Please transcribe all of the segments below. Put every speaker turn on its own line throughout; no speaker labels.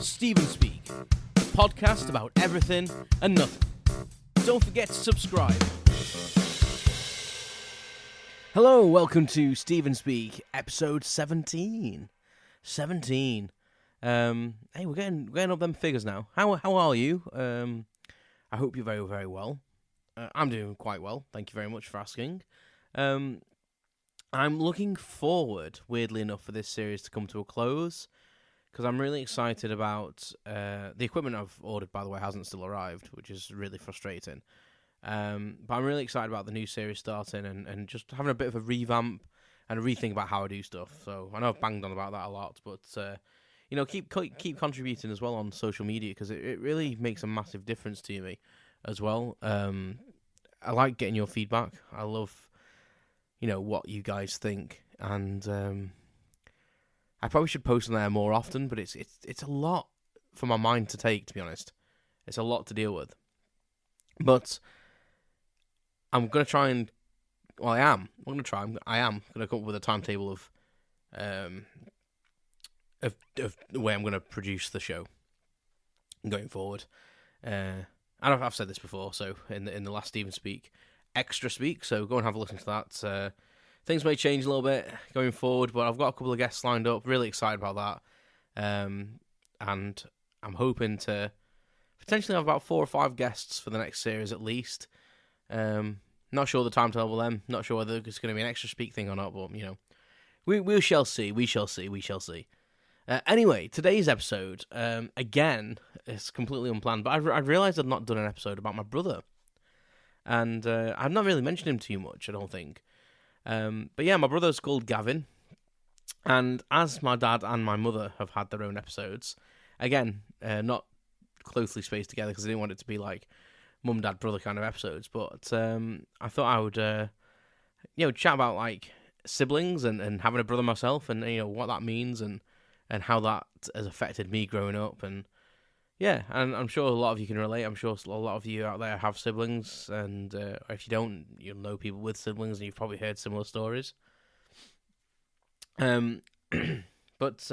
Stephen Speak, the podcast about everything and nothing. Don't forget to subscribe. Hello, welcome to Stephen Speak, episode 17. 17. Hey, we're getting up them figures now. How are you? I hope you're very, very well. I'm doing quite well. Thank you very much for asking. I'm looking forward, weirdly enough, for this series to come to a close, because I'm really excited about the equipment I've ordered, by the way, hasn't still arrived, which is really frustrating. But I'm really excited about the new series starting and just having a bit of a revamp and a rethink about how I do stuff. So I know I've banged on about that a lot, but keep contributing as well on social media, because it really makes a massive difference to me as well. I like getting your feedback. I love what you guys think, and I probably should post on there more often, but it's a lot for my mind to take, to be honest. It's a lot to deal with. But I'm going to try and... Well, I am going to come up with a timetable of the way I'm going to produce the show going forward. I've said this before, so in the last Stephen Speak, Extra Speak, so go and have a listen to that. Things may change a little bit going forward, but I've got a couple of guests lined up. Really excited about that. And I'm hoping to potentially have about 4 or 5 guests for the next series at least. Not sure the timetable then. Not sure whether it's going to be an Extra Speak thing or not, but, we shall see. We shall see. Anyway, today's episode, again, is completely unplanned, but I realised I'd not done an episode about my brother. And I've not really mentioned him too much, I don't think. But yeah, my brother's called Gavin, and as my dad and my mother have had their own episodes, again, not closely spaced together because I didn't want it to be like mum, dad, brother kind of episodes, but I thought I would chat about like siblings and having a brother myself, and what that means and how that has affected me growing up. And yeah, and I'm sure a lot of you can relate. I'm sure a lot of you out there have siblings, and if you don't, you'll know people with siblings, and you've probably heard similar stories. But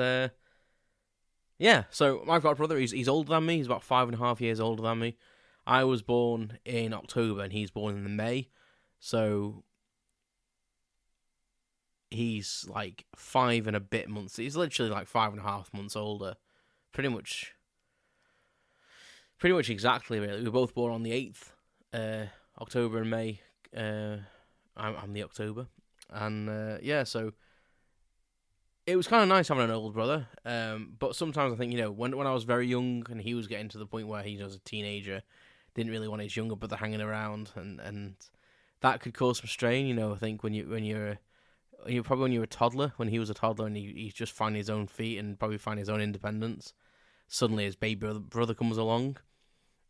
yeah, so I've got a brother. He's older than me. He's about 5.5 years older than me. I was born in October, and he's born in May. So he's like 5 and a bit months. He's literally like 5.5 months older, pretty much exactly, really. We were both born on the 8th, October and May. I'm the October. And, yeah, so it was kind of nice having an older brother. But sometimes I think, when I was very young and he was getting to the point where he was a teenager, didn't really want his younger brother hanging around. And that could cause some strain, I think, when you're a toddler, when he was a toddler and he's just finding his own feet and probably finding his own independence. Suddenly his baby brother comes along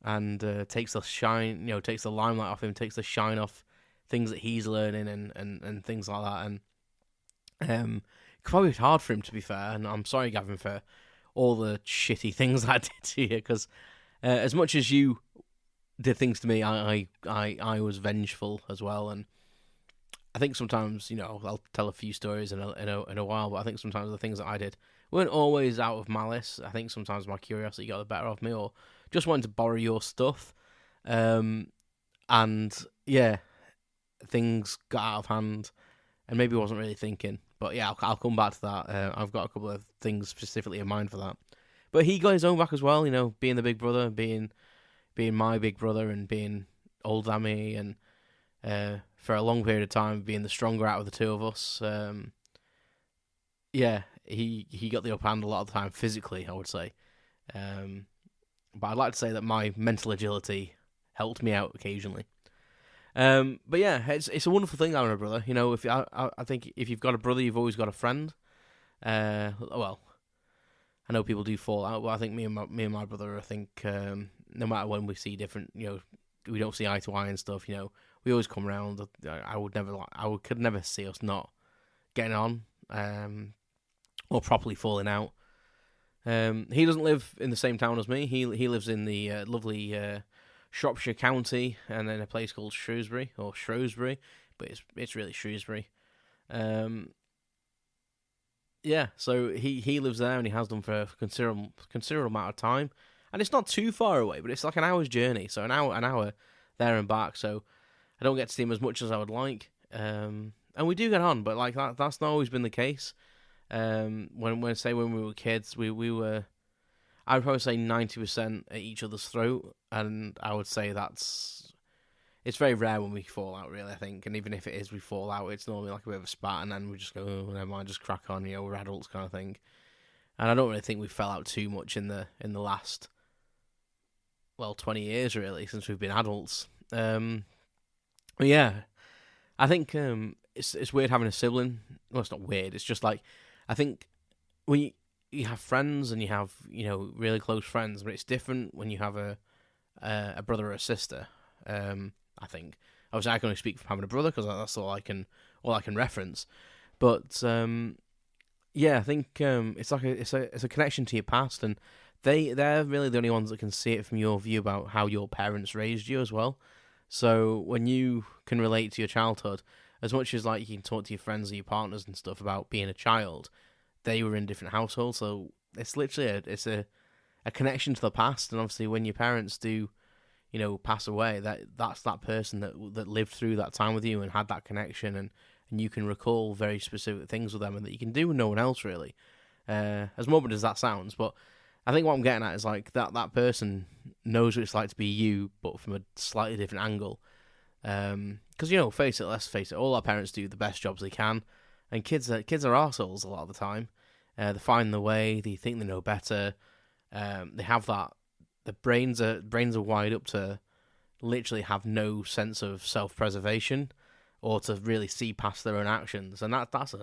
and takes the shine, takes the limelight off him, takes the shine off things that he's learning and things like that. And it's probably hard for him, to be fair. And I'm sorry, Gavin, for all the shitty things I did to you, because as much as you did things to me, I was vengeful as well. And I think sometimes, I'll tell a few stories in a while, but I think sometimes the things that I did weren't always out of malice. I think sometimes my curiosity got the better of me, or just wanting to borrow your stuff. And yeah, things got out of hand, and maybe I wasn't really thinking. But yeah, I'll come back to that. I've got a couple of things specifically in mind for that. But he got his own back as well, being the big brother, being my big brother, and being older than me, and for a long period of time being the stronger out of the two of us. Yeah, he got the upper hand a lot of the time physically, I would say. But I'd like to say that my mental agility helped me out occasionally. But yeah, it's a wonderful thing having a brother. If I think if you've got a brother, you've always got a friend. Well, I know people do fall out, but I think me and my brother, I think no matter when we see different, we don't see eye to eye and stuff. We always come round. I could never see us not getting on, or properly falling out. He doesn't live in the same town as me. He lives in the lovely Shropshire County, and in a place called Shrewsbury, but it's really Shrewsbury. Yeah, so he lives there and he has done for a considerable amount of time, and it's not too far away, but it's like an hour's journey, so an hour there and back. So I don't get to see him as much as I would like, and we do get on, but like that's not always been the case. When we were kids, we were, I'd probably say 90% at each other's throat, and I would say it's very rare when we fall out, really, I think. And even if it is we fall out, it's normally like a bit of a spat, and then we just go, oh, never mind, just crack on, we're adults kind of thing. And I don't really think we fell out too much in the last, 20 years, really, since we've been adults. But yeah, I think it's weird having a sibling. Well, it's not weird, it's just like, I think when you have friends and you have, really close friends, but it's different when you have a brother or a sister. I think obviously I can only speak from having a brother because that's all I can reference. But yeah, I think it's like it's a connection to your past, and they're really the only ones that can see it from your view about how your parents raised you as well. So when you can relate to your childhood, as much as like you can talk to your friends or your partners and stuff about being a child, they were in different households, so it's literally a connection to the past. And obviously when your parents do pass away, that's that person that lived through that time with you and had that connection, and you can recall very specific things with them, and that you can do with no one else, really. As morbid as that sounds, but I think what I'm getting at is like that person knows what it's like to be you, but from a slightly different angle. Because let's face it, all our parents do the best jobs they can, and kids are arseholes a lot of the time. They find the way, they think they know better. They have that. The brains are wired up to literally have no sense of self-preservation or to really see past their own actions, and that's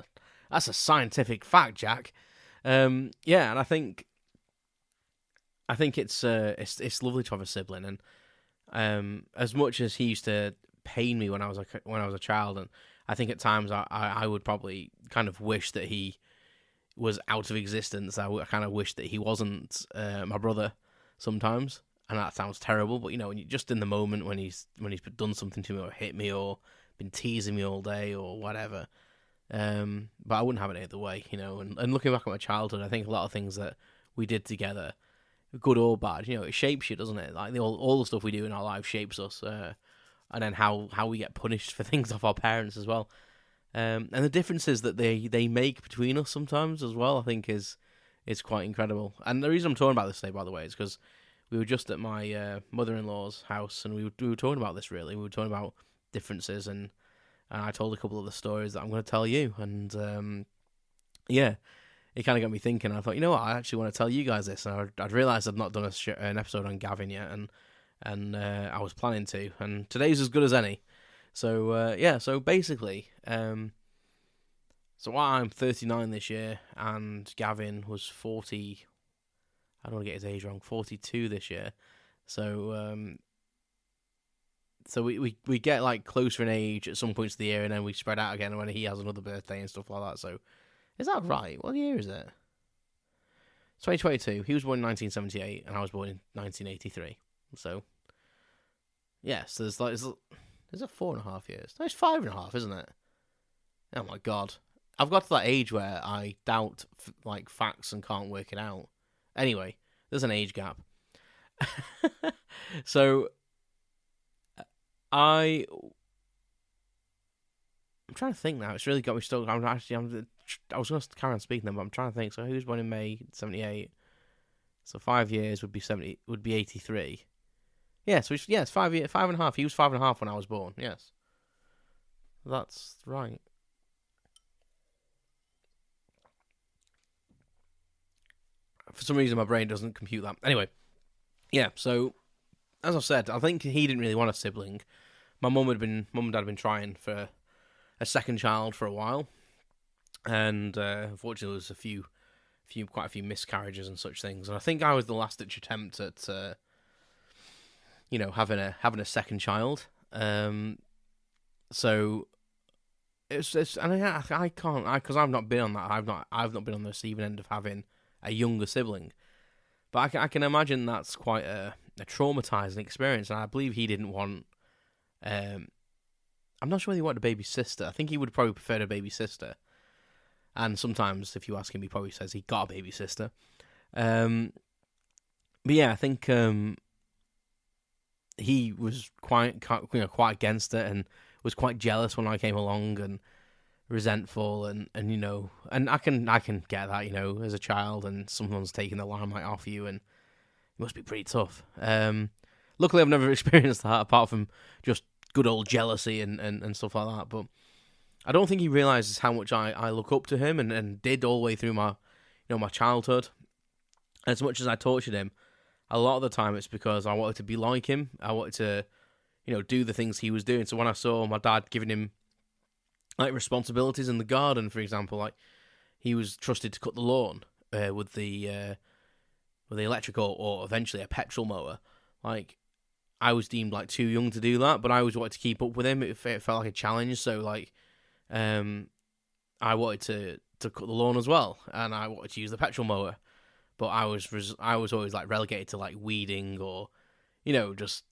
a scientific fact, Jack. And I think it's lovely to have a sibling, and as much as he used to pain me when I was a child, and I think at times I would probably kind of wish that he was out of existence. I kind of wish that he wasn't my brother sometimes, and that sounds terrible, but when you just in the moment when he's done something to me or hit me or been teasing me all day or whatever, but I wouldn't have it any other way, and looking back at my childhood, I think a lot of things that we did together, good or bad, it shapes you, doesn't it? Like all the stuff we do in our lives shapes us, and then how we get punished for things off our parents as well, and the differences that they make between us sometimes as well, I think is quite incredible. And the reason I'm talking about this today, by the way, is because we were just at my mother-in-law's house, and we were talking about this, really. We were talking about differences, and I told a couple of the stories that I'm going to tell you. And, it kind of got me thinking. I thought, what, I actually want to tell you guys this. And I'd realised I'd not done an episode on Gavin yet, and I was planning to. And today's as good as any. So, so basically... So I'm 39 this year, and Gavin was 40. I don't want to get his age wrong. 42 this year. So, so we get like closer in age at some points of the year, and then we spread out again when he has another birthday and stuff like that. So, is that right? What year is it? 2022. He was born in 1978, and I was born in 1983. So, yes, there's it 4.5 years? No, it's 5.5, isn't it? Oh my god. I've got to that age where I doubt facts and can't work it out. Anyway, there's an age gap. So I'm trying to think now. It's really got me stuck. I was going to carry on speaking then, but I'm trying to think. So he was born in May 78. So 5 years would be 83. Yeah, so it's 5 years, 5.5. He was 5.5 when I was born. Yes, that's right. For some reason, my brain doesn't compute that. Anyway, yeah. So, as I've said, I think he didn't really want a sibling. My mum and dad had been trying for a second child for a while, and unfortunately, there was quite a few miscarriages and such things. And I think I was the last ditch attempt at, having a second child. So it's and I can't because I've not been on that. I've not been on the receiving end of having a younger sibling, but I can imagine that's quite a traumatizing experience, and I believe he didn't want. I'm not sure whether he wanted a baby sister. I think he would probably prefer a baby sister, And sometimes, if you ask him, he probably says he got a baby sister. But yeah, I think he was quite against it and was quite jealous when I came along and resentful and I can get that, as a child, and someone's taking the limelight off you, and it must be pretty tough. Luckily, I've never experienced that apart from just good old jealousy and stuff like that. But I don't think he realizes how much I look up to him and did all the way through my my childhood. As much as I tortured him, a lot of the time it's because I wanted to be like him. I wanted to do the things he was doing. So when I saw my dad giving him like responsibilities in the garden, for example, like he was trusted to cut the lawn with the electric or eventually a petrol mower. Like I was deemed like too young to do that, but I always wanted to keep up with him. It felt like a challenge. So like, I wanted to cut the lawn as well, and I wanted to use the petrol mower, but I was always like relegated to like weeding or just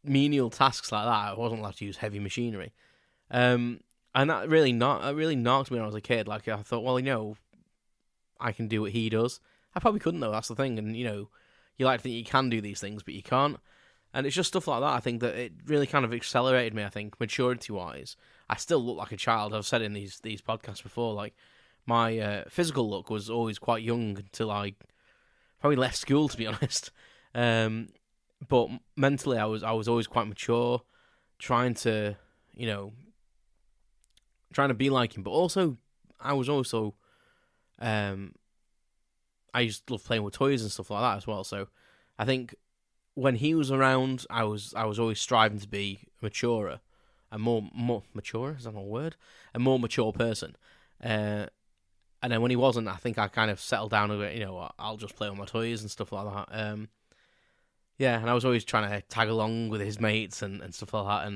menial tasks like that. I wasn't allowed to use heavy machinery. And that really knocked me when I was a kid. Like, I thought, well, I can do what he does. I probably couldn't, though. That's the thing. And, you like to think you can do these things, but you can't. And it's just stuff like that. I think that it really kind of accelerated me, I think, maturity-wise. I still look like a child. I've said in these podcasts before, like, my physical look was always quite young until I probably left school, to be honest. But mentally, I was always quite mature, trying to be like him, but also I was also I used to love playing with toys and stuff like that as well. So I think when he was around, I was always striving to be maturer, a more mature, is that a word? A more mature person. And then when he wasn't, I think I kind of settled down a bit. I'll just play with my toys and stuff like that. Yeah, and I was always trying to tag along with his mates and stuff like that.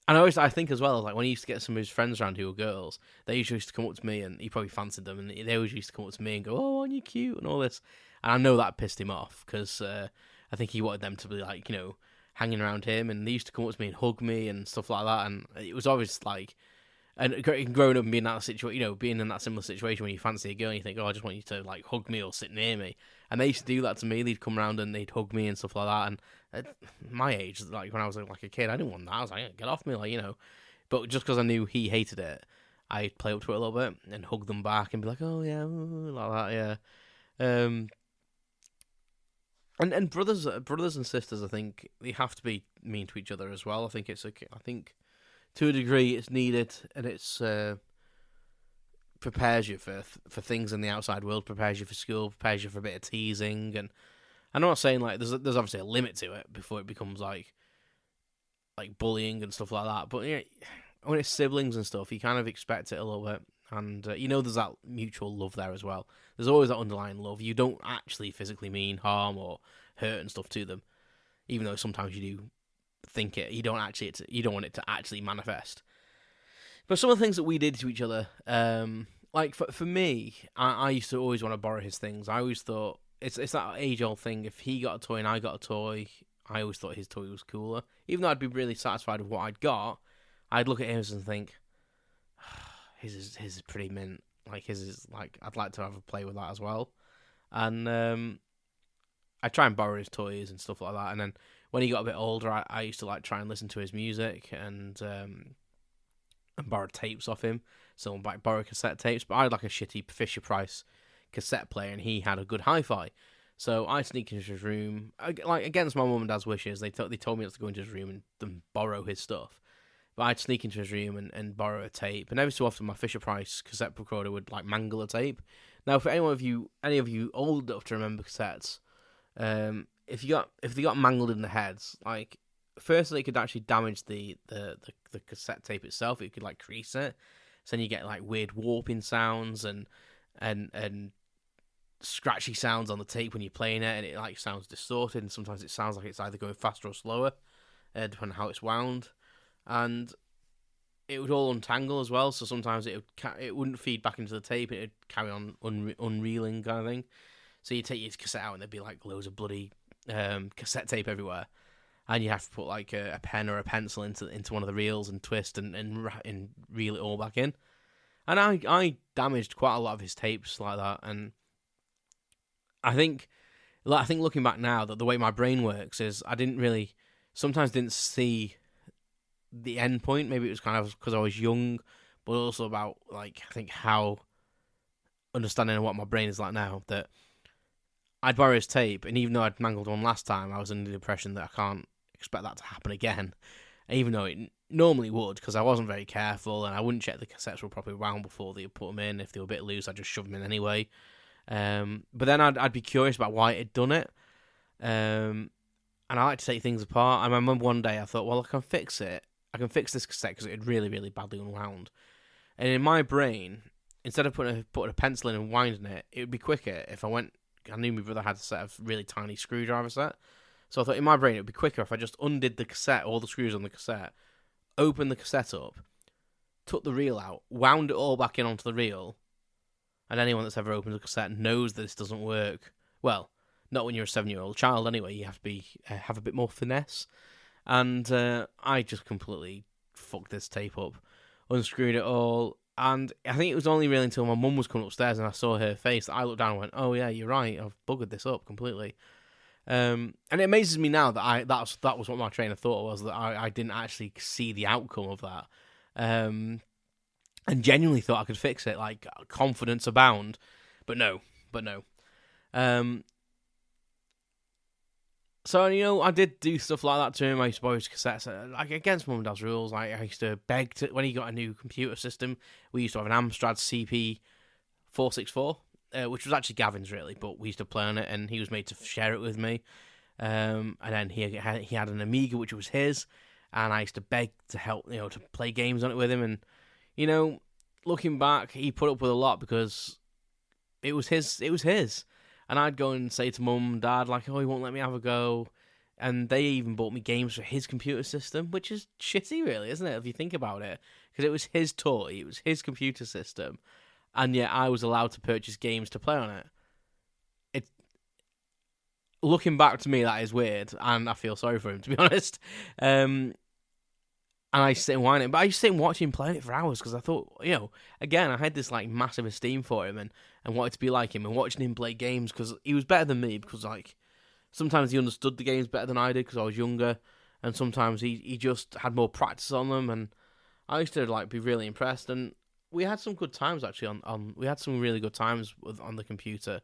And I think as well, like when he used to get some of his friends around who were girls, they usually used to come up to me, and he probably fancied them, and they always used to come up to me and go, "Oh, aren't you cute?" and all this. And I know that pissed him off because I think he wanted them to be like, hanging around him, and they used to come up to me and hug me and stuff like that. And it was obvious, like, and growing up and being in that situation, being in that similar situation when you fancy a girl and you think, "Oh, I just want you to like hug me or sit near me," and they used to do that to me. They'd come around and they'd hug me and stuff like that. And at my age, like when I was like a kid, I didn't want that. I was like, "Get off me," like But just because I knew he hated it, I'd play up to it a little bit and hug them back and be like, "Oh yeah," like that, yeah. And brothers and sisters, I think they have to be mean to each other as well. I think to a degree it's needed, and it's prepares you for things in the outside world, prepares you for school, prepares you for a bit of teasing. And I'm not saying like there's obviously a limit to it before it becomes like bullying and stuff like that. But when it's siblings and stuff, you kind of expect it a little bit, and there's that mutual love there as well. There's always that underlying love. You don't actually physically mean harm or hurt and stuff to them, even though sometimes you do think it. You don't want it to actually manifest. But some of the things that we did to each other, like for me, I used to always want to borrow his things. I always thought it's that age-old thing. If he got a toy and I got a toy, I always thought his toy was cooler. Even though I'd be really satisfied with what I'd got, I'd look at his and think, his is pretty mint. Like his is like, I'd like to have a play with that as well. And I try and borrow his toys and stuff like that. And then when he got a bit older, I used to like try and listen to his music and borrow tapes off him. So I'd like borrow cassette tapes, but I had like a shitty Fisher Price cassette player, and he had a good hi-fi. So I sneak into his room, like against my mum and dad's wishes. They told me not to go into his room and borrow his stuff. But I'd sneak into his room and borrow a tape. And every so often, my Fisher Price cassette recorder would like mangle a tape. Now, for any of you old enough to remember cassettes, if they got mangled in the heads, like firstly, it could actually damage the cassette tape itself. It could like crease it. So then you get like weird warping sounds and scratchy sounds on the tape when you're playing it, and it like sounds distorted. And sometimes it sounds like it's either going faster or slower, depending on how it's wound. And it would all untangle as well, so sometimes it wouldn't feed back into the tape. It would carry on unreeling kind of thing. So you take your cassette out and there'd be like loads of bloody cassette tape everywhere, and you have to put like a pen or a pencil into one of the reels and twist and reel it all back in. And I damaged quite a lot of his tapes like that, and I think looking back now that the way my brain works is I sometimes didn't see the end point. Maybe it was kind of because I was young, but also about like I think how understanding of what my brain is like now, that I'd borrow his tape, and even though I'd mangled one last time, I was under the impression that I can't expect that to happen again, even though it normally would, because I wasn't very careful, and I wouldn't check the cassettes were properly wound before they put them in. If they were a bit loose, I'd just shove them in anyway. But then I'd be curious about why it had done it, and I like to take things apart. I remember one day I thought, well, I can fix it. I can fix this cassette because it had really, really badly unwound. And in my brain, instead of putting a pencil in and winding it, it would be quicker if I knew my brother had a set of really tiny screwdriver set. So I thought in my brain it would be quicker if I just undid the cassette, all the screws on the cassette, opened the cassette up, took the reel out, wound it all back in onto the reel, and anyone that's ever opened a cassette knows that this doesn't work. Well, not when you're a 7-year-old child anyway. You have to have a bit more finesse. And I just completely fucked this tape up, unscrewed it all, and I think it was only really until my mum was coming upstairs and I saw her face that I looked down and went, "Oh yeah, you're right. I've buggered this up completely." And it amazes me now that that was what my train of thought was, that I didn't actually see the outcome of that, and genuinely thought I could fix it, like confidence abound, but no. So, I did do stuff like that to him. I used to borrow his cassettes, like against Mum and Dad's rules. Like, I used to beg to, when he got a new computer system, we used to have an Amstrad CP464, which was actually Gavin's really, but we used to play on it, and he was made to share it with me. And then he had an Amiga, which was his, and I used to beg to help, to play games on it with him. And, looking back, he put up with a lot because it was his. And I'd go and say to Mum and Dad, like, "Oh, he won't let me have a go." And they even bought me games for his computer system, which is shitty, really, isn't it, if you think about it? Because it was his toy, it was his computer system, and yet I was allowed to purchase games to play on it. Looking back to me, that is weird, and I feel sorry for him, to be honest. And I used to sit and whine it, but I used to sit and watch him playing it for hours, because I thought, again, I had this like massive esteem for him, and wanted to be like him, and watching him play games, because he was better than me, because like sometimes he understood the games better than I did, because I was younger, and sometimes he just had more practice on them, and I used to like be really impressed, and we had some good times actually we had some really good times on the computer,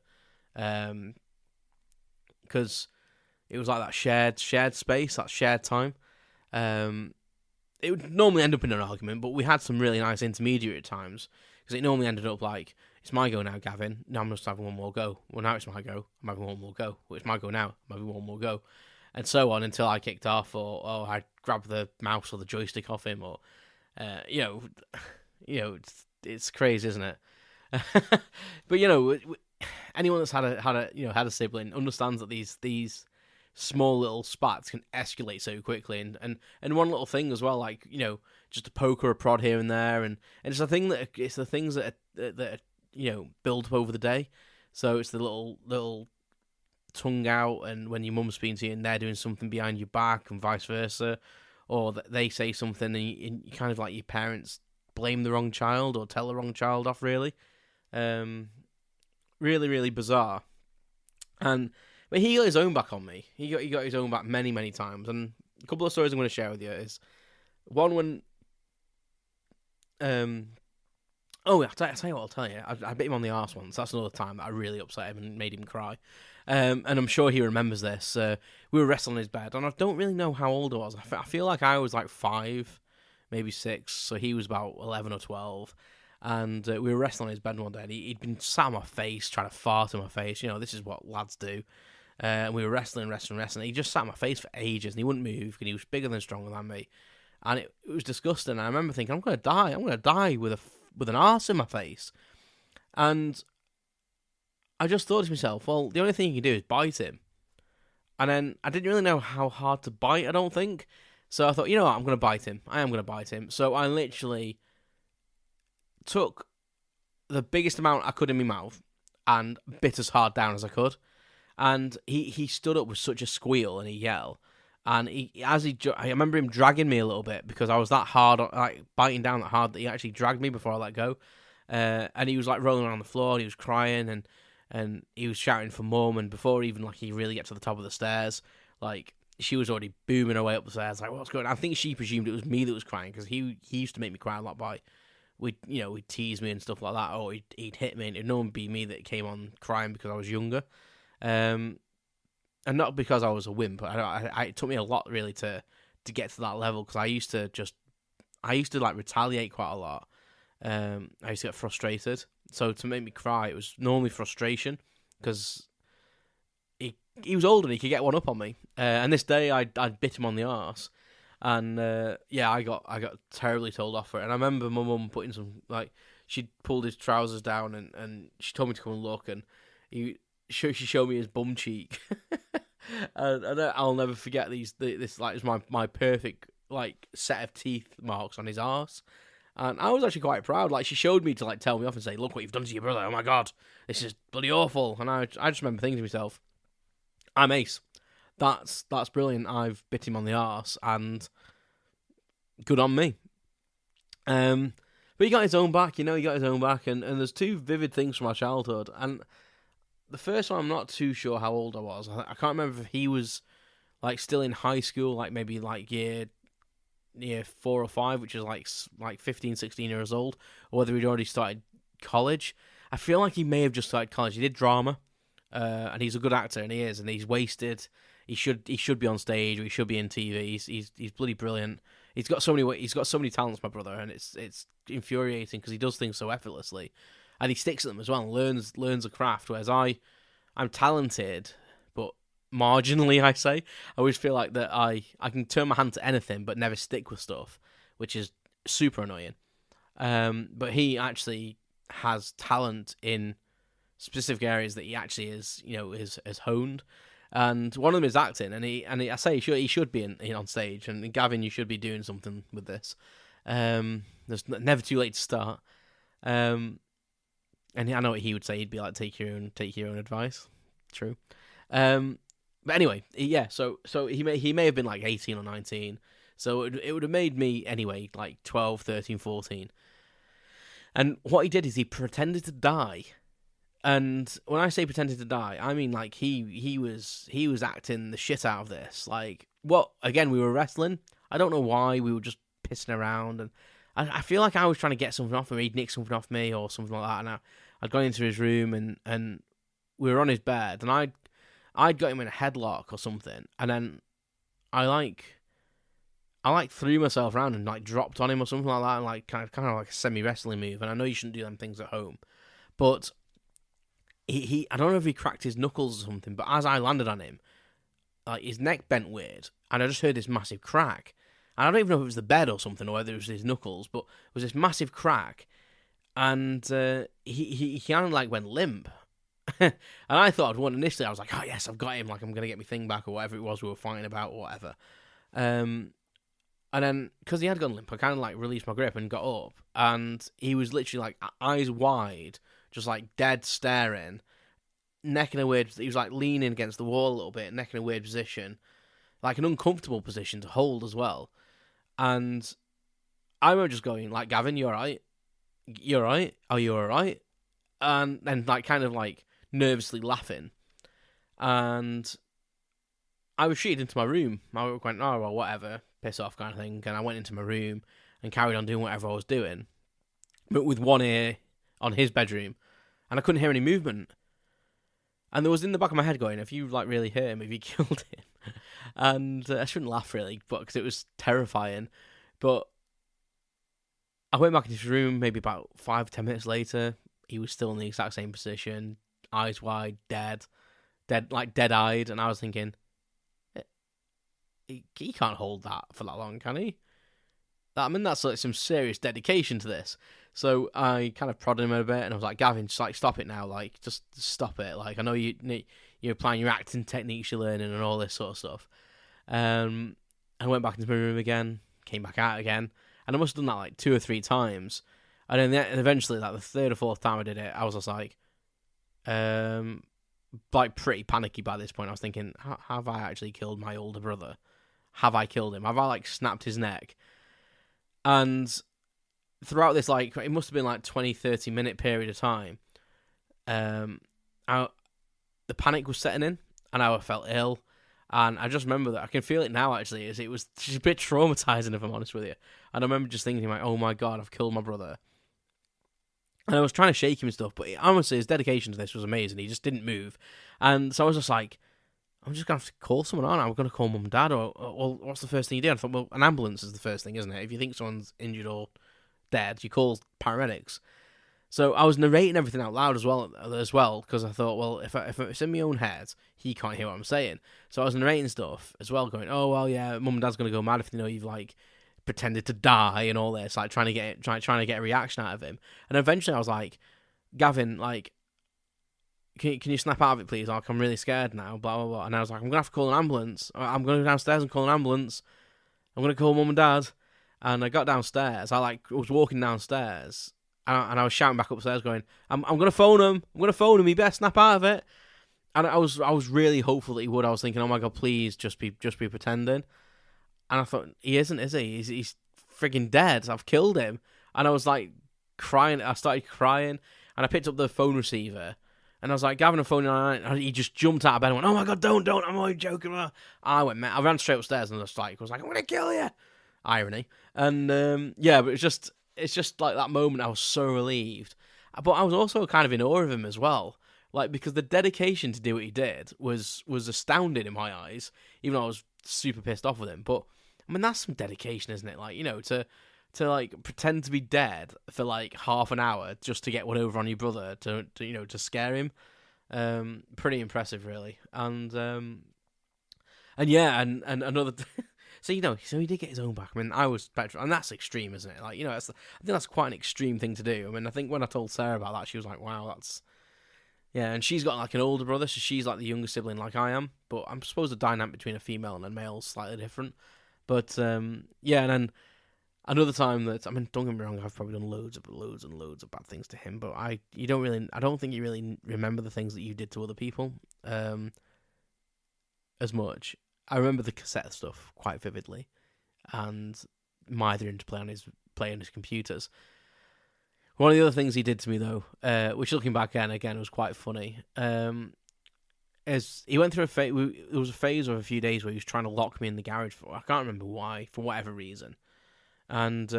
because it was like that shared space, that shared time. It would normally end up in an argument, but we had some really nice intermediate times, because it normally ended up like, "It's my go now, Gavin. No, I'm just having one more go. Well, now it's my go. I'm having one more go. Well, it's my go now. I'm having one more go." And so on until I kicked off, or I grabbed the mouse or the joystick off him, or, it's crazy, isn't it? But, anyone that's had a sibling understands that these small little spats can escalate so quickly, and one little thing as well, like just a poke or a prod here and there, and it's the things that build up over the day. So it's the little tongue out, and when your mum's speaking to you and they're doing something behind your back, and vice versa, or that they say something and you kind of like your parents blame the wrong child or tell the wrong child off. Really, really, really bizarre. But he got his own back on me. He got his own back many, many times. And a couple of stories I'm going to share with you is one when... I'll tell you what I'll tell you. I bit him on the arse once. That's another time that I really upset him and made him cry. And I'm sure he remembers this. We were wrestling in his bed, and I don't really know how old I was. I feel like I was like 5, maybe 6, so he was about 11 or 12. And we were wrestling in his bed one day, and he'd been sat on my face, trying to fart in my face. This is what lads do. And we were wrestling. He just sat on my face for ages, and he wouldn't move, and he was bigger than stronger than me. And it was disgusting. I remember thinking, I'm going to die. I'm going to die with an arse in my face. And I just thought to myself, well, the only thing you can do is bite him. And then I didn't really know how hard to bite, I don't think. So I thought, I'm going to bite him. I am going to bite him. So I literally took the biggest amount I could in my mouth and bit as hard down as I could. And he stood up with such a squeal and a yell. And I remember him dragging me a little bit, because I was that hard, like biting down that hard, that he actually dragged me before I let go. And he was like rolling around the floor, and he was crying, and he was shouting for mum. And before even like he really get to the top of the stairs, like she was already booming her way up the stairs. Like, what's going on? I think she presumed it was me that was crying, because he used to make me cry a lot by he'd tease me and stuff like that, or he'd hit me, and it'd normally be me that came on crying because I was younger. And not because I was a wimp. It took me a lot really to get to that level, because I used to like retaliate quite a lot. I used to get frustrated, so to make me cry, it was normally frustration, because he was older and he could get one up on me. And this day I bit him on the arse, and I got terribly told off for it. And I remember my mum putting some, like, she pulled his trousers down, and she told me to come and look, and she showed me his bum cheek. and I'll never forget this like, is my perfect like set of teeth marks on his arse. And I was actually quite proud. Like, she showed me to like tell me off and say, "Look what you've done to your brother. Oh my god, this is bloody awful." And I just remember thinking to myself, "I'm ace. That's brilliant. I've bit him on the arse, and good on me." But he got his own back. He got his own back, and there's two vivid things from my childhood. And the first one, I'm not too sure how old I was. I can't remember if he was like still in high school, like maybe like year 4 or 5, which is like 15, 16 years old, or whether he'd already started college. I feel like he may have just started college. He did drama, and he's a good actor, and he's wasted. He should be on stage, or he should be in TV. He's bloody brilliant. He's got so many talents, my brother, and it's infuriating because he does things so effortlessly, and he sticks at them as well, and learns a craft. Whereas I'm talented, but marginally, I say. I always feel like that I can turn my hand to anything but never stick with stuff, which is super annoying. But he actually has talent in specific areas that he actually is honed. And one of them is acting, and I say he should be in on stage. And Gavin, you should be doing something with this. There's never too late to start. And I know what he would say. He'd be like, take your own advice. True. But anyway, yeah. So he may have been like 18 or 19. So it would have made me anyway like 12, 13, 14. And what he did is he pretended to die. And when I say pretended to die, I mean like he was acting the shit out of this. Like, what? Again, we were wrestling. I don't know why. We were just pissing around, and I feel like I was trying to get something off him. He'd nick something off me or something like that. And I'd gone into his room, and we were on his bed, and I'd got him in a headlock or something, and then I threw myself around and like dropped on him or something like that, and like kind of like a semi-wrestling move. And I know you shouldn't do them things at home, but he I don't know if he cracked his knuckles or something, but as I landed on him, like his neck bent weird, and I just heard this massive crack. And I don't even know if it was the bed or something, or whether it was his knuckles, but it was this massive crack, and he kind of like went limp. And I thought I'd won initially. I was like, oh yes, I've got him, like I'm gonna get my thing back, or whatever it was we were fighting about, or whatever. And then because he had gone limp, I kind of like released my grip and got up, and he was literally like eyes wide, just like dead staring, neck in a weird. He was like leaning against the wall a little bit, neck in a weird position, like an uncomfortable position to hold as well. And I remember just going like, Gavin, you alright? You alright? Are you alright? And then like kind of like nervously laughing. And I retreated into my room. I went, oh well, whatever, piss off kind of thing. And I went into my room and carried on doing whatever I was doing, but with one ear on his bedroom, and I couldn't hear any movement. And there was in the back of my head going, if you like really hurt him, if you killed him. And I shouldn't laugh really, but because it was terrifying. But I went back into his room maybe about 5-10 minutes later. He was still in the exact same position, eyes wide, dead, like dead-eyed. And I was thinking, he can't hold that for that long, can he? I mean, that's like some serious dedication to this. So I kind of prodded him a bit, and I was like, Gavin, just like stop it now, like just stop it. Like I know you're applying your acting techniques you're learning and all this sort of stuff. I went back into my room again, came back out again, and I must have done that like 2 or 3 times. And then eventually, like the 3rd or 4th time I did it, I was just like pretty panicky by this point. I was thinking, have I actually killed my older brother? Have I killed him? Have I like snapped his neck? And throughout this, like, it must have been like 20-30 minute period of time, I, the panic was setting in, and I felt ill. And I just remember that I can feel it now. Actually, it was just a bit traumatizing, if I'm honest with you. And I remember just thinking, like, "Oh my god, I've killed my brother." And I was trying to shake him and stuff, but honestly, his dedication to this was amazing. He just didn't move, and so I was just like, "I'm just gonna have to call someone on. I'm gonna call mum and dad, or well, what's the first thing you do?" I thought, well, an ambulance is the first thing, isn't it? If you think someone's injured or dead, you call paramedics. So I was narrating everything out loud as well, because I thought, well, if it's in my own head, he can't hear what I'm saying. So I was narrating stuff as well, going, "Oh well, yeah, mum and dad's gonna go mad if they know you've like pretended to die and all this, like trying to get a reaction out of him." And eventually, I was like, "Gavin, like, can you snap out of it, please? Like, I'm really scared now." Blah blah blah. And I was like, "I'm gonna have to call an ambulance. I'm gonna go downstairs and call an ambulance. I'm gonna call mum and dad." And I got downstairs. I was walking downstairs. And I was shouting back upstairs, going, "I'm gonna phone him. I'm gonna phone him. He better snap out of it." And I was really hopeful that he would. I was thinking, "Oh my god, please, just be pretending." And I thought, he isn't, is he? He's frigging dead. I've killed him. And I was like crying. I started crying, and I picked up the phone receiver, and I was like, "Gavin, I'm phoning on." And he just jumped out of bed and went, "Oh my god, don't! I'm only joking." I went, I ran straight upstairs and I was like, "I'm gonna kill you." Irony. And yeah, but it's just like that moment, I was so relieved. But I was also kind of in awe of him as well. Like, because the dedication to do what he did was astounding in my eyes, even though I was super pissed off with him. But, I mean, that's some dedication, isn't it? Like, you know, to like, pretend to be dead for, like, half an hour just to get one over on your brother, to you know, to scare him. Pretty impressive, really. And yeah, and another... So, you know, he did get his own back. I mean, I was better, and that's extreme, isn't it? Like, you know, I think that's quite an extreme thing to do. I mean, I think when I told Sarah about that, she was like, "Wow, that's..." Yeah, and she's got, like, an older brother, so she's, like, the younger sibling like I am. But I'm suppose the dynamic between a female and a male is slightly different. But, yeah, and then another time that... I mean, don't get me wrong, I've probably done loads and loads of bad things to him, but I don't think you really remember the things that you did to other people as much. I remember the cassette stuff quite vividly, and my other interplay on his computers. One of the other things he did to me, though, which looking back again was quite funny, is he went through a phase. There was a phase of a few days where he was trying to lock me in the garage I can't remember why, for whatever reason, and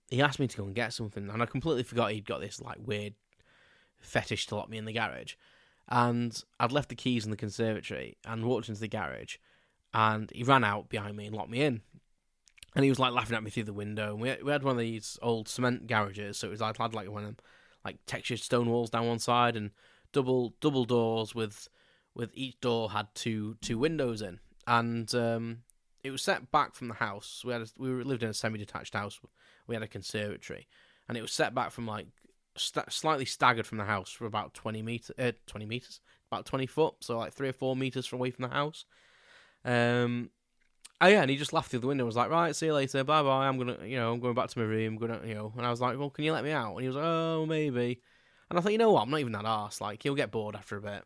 he asked me to go and get something, and I completely forgot he'd got this like weird fetish to lock me in the garage, and I'd left the keys in the conservatory and walked into the garage. And he ran out behind me and locked me in. And he was like laughing at me through the window. And we had one of these old cement garages, so it was like had like one of them like textured stone walls down one side and double doors with each door had two windows in. And it was set back from the house. We lived in a semi-detached house. We had a conservatory, and it was set back from like slightly staggered from the house for about 20 meters, about 20 foot, so like 3 or 4 meters away from the house. Yeah, and he just laughed through the window and was like, "Right, see you later, bye bye, I'm going back to my room, and I was like, "Well, can you let me out?" And he was like, "Oh, maybe." And I thought, you know what, I'm not even that arse, like, he'll get bored after a bit.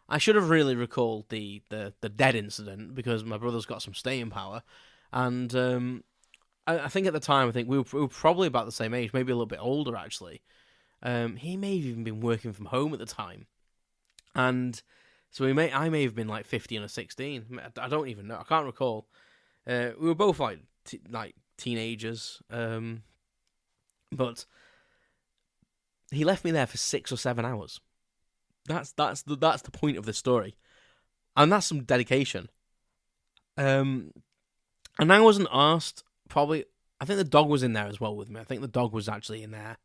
I should have really recalled the dead incident, because my brother's got some staying power, and I think at the time, we were probably about the same age, maybe a little bit older, actually. He may have even been working from home at the time, and... So I may have been like 15 or 16. I don't even know. I can't recall. We were both like teenagers. But he left me there for 6 or 7 hours. That's the point of the story, and that's some dedication. And I wasn't asked. Probably, I think the dog was in there as well with me. I think the dog was actually in there.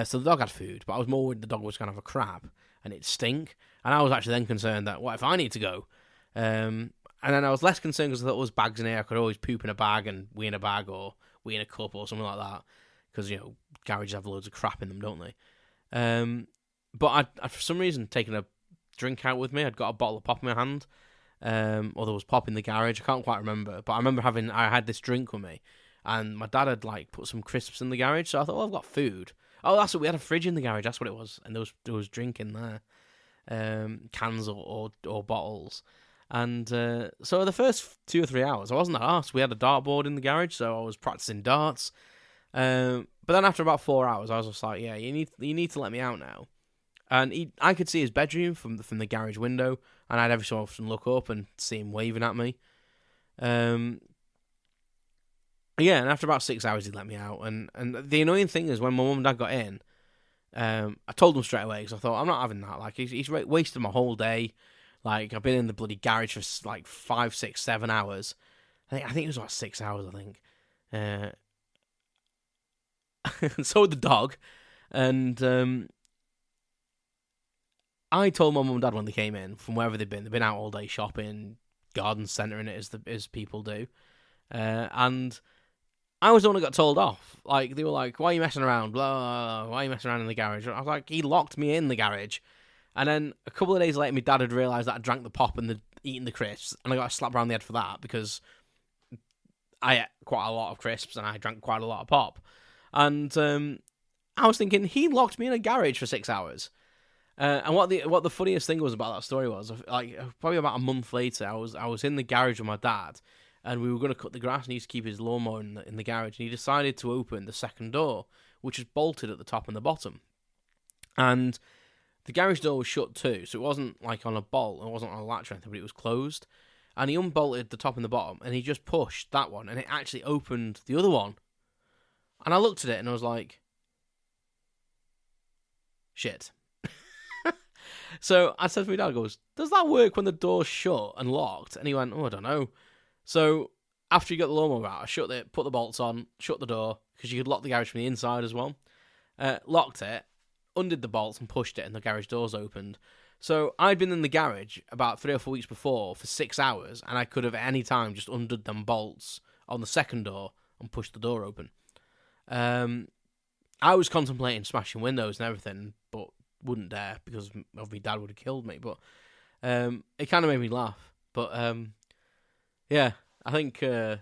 So the dog had food, but I was more worried the dog was kind of a crab and it'd stink. And I was actually then concerned that, what if I need to go? And then I was less concerned because I thought there was bags in here. I could always poop in a bag and wee in a bag or wee in a cup or something like that. Because, you know, garages have loads of crap in them, don't they? But I'd for some reason taken a drink out with me. I'd got a bottle of pop in my hand. Or there was pop in the garage. I can't quite remember. But I remember I had this drink with me. And my dad had like put some crisps in the garage. So I thought, oh, I've got food. Oh, that's what we had, a fridge in the garage. That's what it was. And there was drink in there. Cans or bottles. And so the first 2 or 3 hours, I wasn't that arsed. We had a dartboard in the garage, so I was practicing darts. But then after about 4 hours, I was just like, yeah, you need to let me out now. And I could see his bedroom from the garage window, and I'd every so often look up and see him waving at me. Yeah, and after about 6 hours, he'd let me out. And the annoying thing is, when my mum and dad got in, I told them straight away, because I thought, I'm not having that. Like, he's wasted my whole day. Like, I've been in the bloody garage for like 5, 6, 7 hours. I think it was about 6 hours, I think. So would the dog. And I told my mum and dad when they came in, from wherever they'd been out all day shopping, garden centering it as people do. And I was the one who got told off. Like, they were like, why are you messing around? Blah, why are you messing around in the garage? I was like, he locked me in the garage. And then a couple of days later, my dad had realised that I drank the pop and eaten the crisps, and I got a slap around the head for that, because I ate quite a lot of crisps and I drank quite a lot of pop. And I was thinking, he locked me in a garage for 6 hours. And what the funniest thing was about that story was, like, probably about a month later, I was in the garage with my dad, and we were going to cut the grass, and he used to keep his lawnmower in the garage, and he decided to open the second door, which was bolted at the top and the bottom. And the garage door was shut too, so it wasn't like on a bolt, it wasn't on a latch or anything, but it was closed. And he unbolted the top and the bottom, and he just pushed that one, and it actually opened the other one. And I looked at it, and I was like, shit. So I said to my dad, does that work when the door's shut and locked? And he went, I don't know. So after you got the lawnmower out, I put the bolts on, shut the door, because you could lock the garage from the inside as well. Locked it, undid the bolts and pushed it, and the garage doors opened. So I'd been in the garage about 3 or 4 weeks before for 6 hours, and I could have at any time just undid them bolts on the second door and pushed the door open. I was contemplating smashing windows and everything, but wouldn't dare, because of my dad would have killed me. But it kind of made me laugh. But yeah, I think that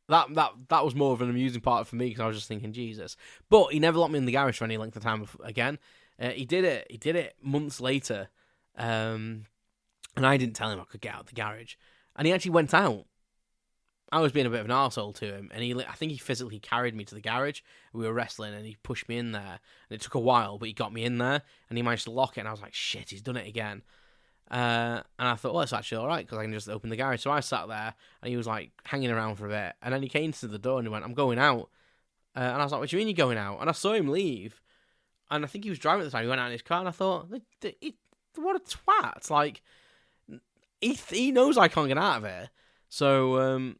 was more of an amusing part for me, because I was just thinking, Jesus. But he never locked me in the garage for any length of time again. He did it months later, and I didn't tell him I could get out of the garage. And he actually went out. I was being a bit of an arsehole to him, and I think he physically carried me to the garage. We were wrestling, and he pushed me in there. And it took a while, but he got me in there, and he managed to lock it, and I was like, shit, he's done it again. And I thought, well, it's actually all right, because I can just open the garage. So I sat there, and he was like hanging around for a bit. And then he came to the door, and he went, I'm going out. And I was like, what do you mean you're going out? And I saw him leave, and I think he was driving at the time. He went out in his car, and I thought, what a twat. Like, he knows I can't get out of here. So,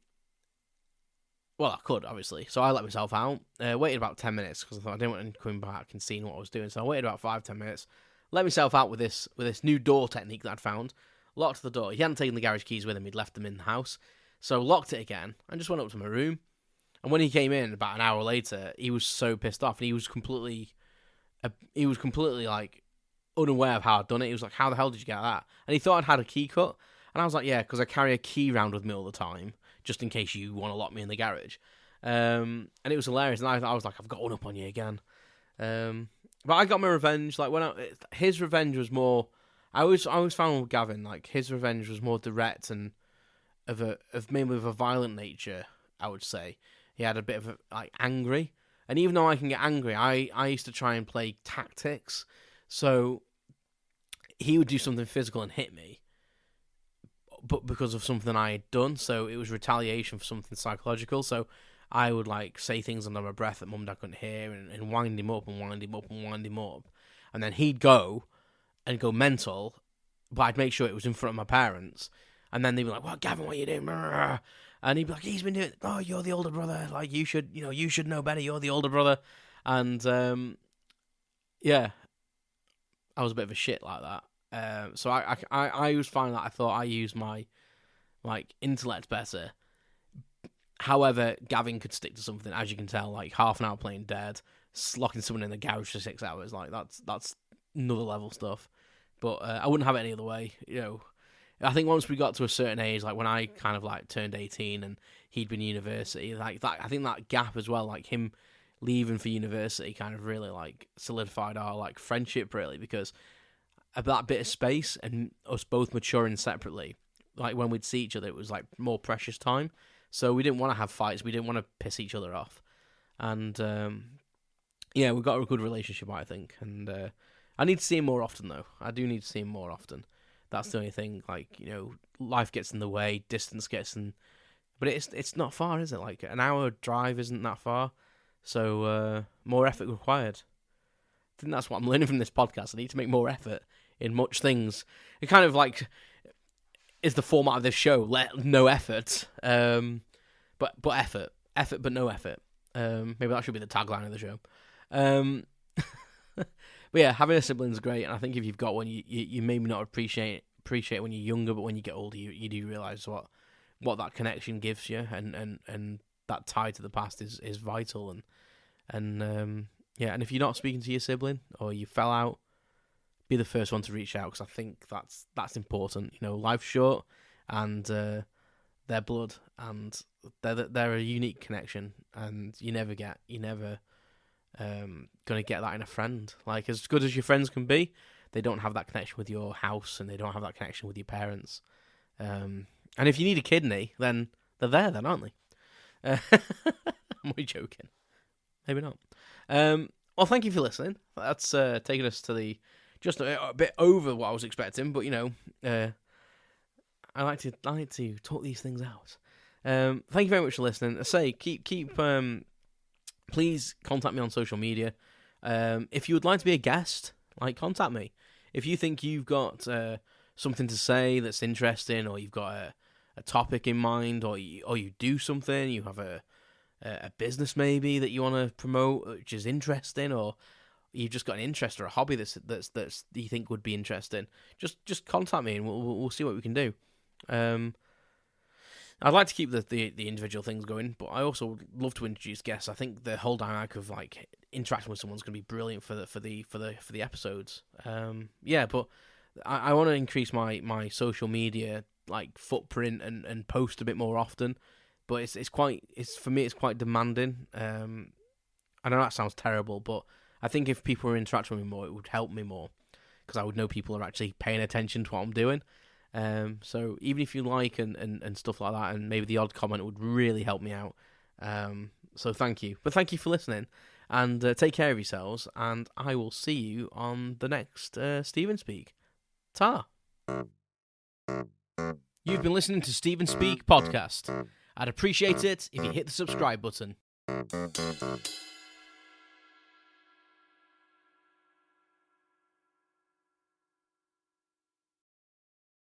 well, I could, obviously. So I let myself out. Waited about 10 minutes, because I thought I didn't want him coming back and seeing what I was doing. So I waited about 5-10 minutes. Let myself out with this new door technique that I'd found. Locked the door. He hadn't taken the garage keys with him. He'd left them in the house. So locked it again and just went up to my room. And when he came in about an hour later, he was so pissed off, and he was completely like unaware of how I'd done it. He was like, how the hell did you get that? And he thought I'd had a key cut. And I was like, yeah, because I carry a key around with me all the time, just in case you want to lock me in the garage. And it was hilarious. And I was like, I've got one up on you again. But I got my revenge. Like, his revenge was more. I always found with Gavin, like, his revenge was more direct and maybe of a violent nature. I would say he had a bit of angry. And even though I can get angry, I used to try and play tactics. So he would do something physical and hit me, but because of something I had done. So it was retaliation for something psychological. So I would like say things under my breath that Mum and Dad couldn't hear, and wind him up and wind him up and wind him up. And then he'd go mental, but I'd make sure it was in front of my parents. And then they'd be like, "What, Gavin, what are you doing?" And he'd be like, "He's been doing it. Oh, you're the older brother. Like, you should know better. You're the older brother." And yeah, I was a bit of a shit like that. So I was finding that I thought I used my intellect better. However, Gavin could stick to something, as you can tell, like half an hour playing dead, locking someone in the garage for 6 hours. Like, that's another level stuff. But I wouldn't have it any other way. I think once we got to a certain age, like when I kind of like turned 18 and he'd been university, like that, I think that gap as well, like him leaving for university, kind of really like solidified our like friendship, really, because of that bit of space and us both maturing separately. Like when we'd see each other, it was like more precious time. So we didn't want to have fights. We didn't want to piss each other off. And yeah, we've got a good relationship, I think. And I need to see him more often, though. I do need to see him more often. That's the only thing. Like, life gets in the way, distance gets in. But it's not far, is it? Like, an hour drive isn't that far. So more effort required. I think that's what I'm learning from this podcast. I need to make more effort in much things. It kind of like is the format of this show. No effort, but effort, but no effort. Maybe that should be the tagline of the show. But yeah, having a sibling is great, and I think if you've got one, you maybe not appreciate it when you're younger, but when you get older, you do realise what that connection gives you, and that tie to the past is vital, and yeah, and if you're not speaking to your sibling or you fell out, be the first one to reach out, because I think that's important. Life's short, and they're blood, and they're a unique connection, and you're never gonna get that in a friend. Like, as good as your friends can be, they don't have that connection with your house, and they don't have that connection with your parents. And if you need a kidney, then they're there, then, aren't they? I'm only joking. Maybe not. Well, thank you for listening. That's taken us to just a bit over what I was expecting, but I like to talk these things out. Thank you very much for listening. I say keep please contact me on social media. If you would like to be a guest, contact me. If you think you've got something to say that's interesting, or you've got a topic in mind, or you do something, you have a business maybe that you want to promote, which is interesting, or you've just got an interest or a hobby that's you think would be interesting, just contact me and we'll see what we can do. I'd like to keep the individual things going, but I also would love to introduce guests. I think the whole dynamic of interacting with someone's going to be brilliant for the episodes. Yeah, but I want to increase my social media footprint and post a bit more often. But for me it's quite demanding. I know that sounds terrible, but I think if people were interacting with me more, it would help me more, because I would know people are actually paying attention to what I'm doing. So even if you like and stuff like that, and maybe the odd comment would really help me out. So thank you. But thank you for listening, and take care of yourselves, and I will see you on the next Stephen Speak. Ta! You've been listening to Stephen Speak podcast. I'd appreciate it if you hit the subscribe button.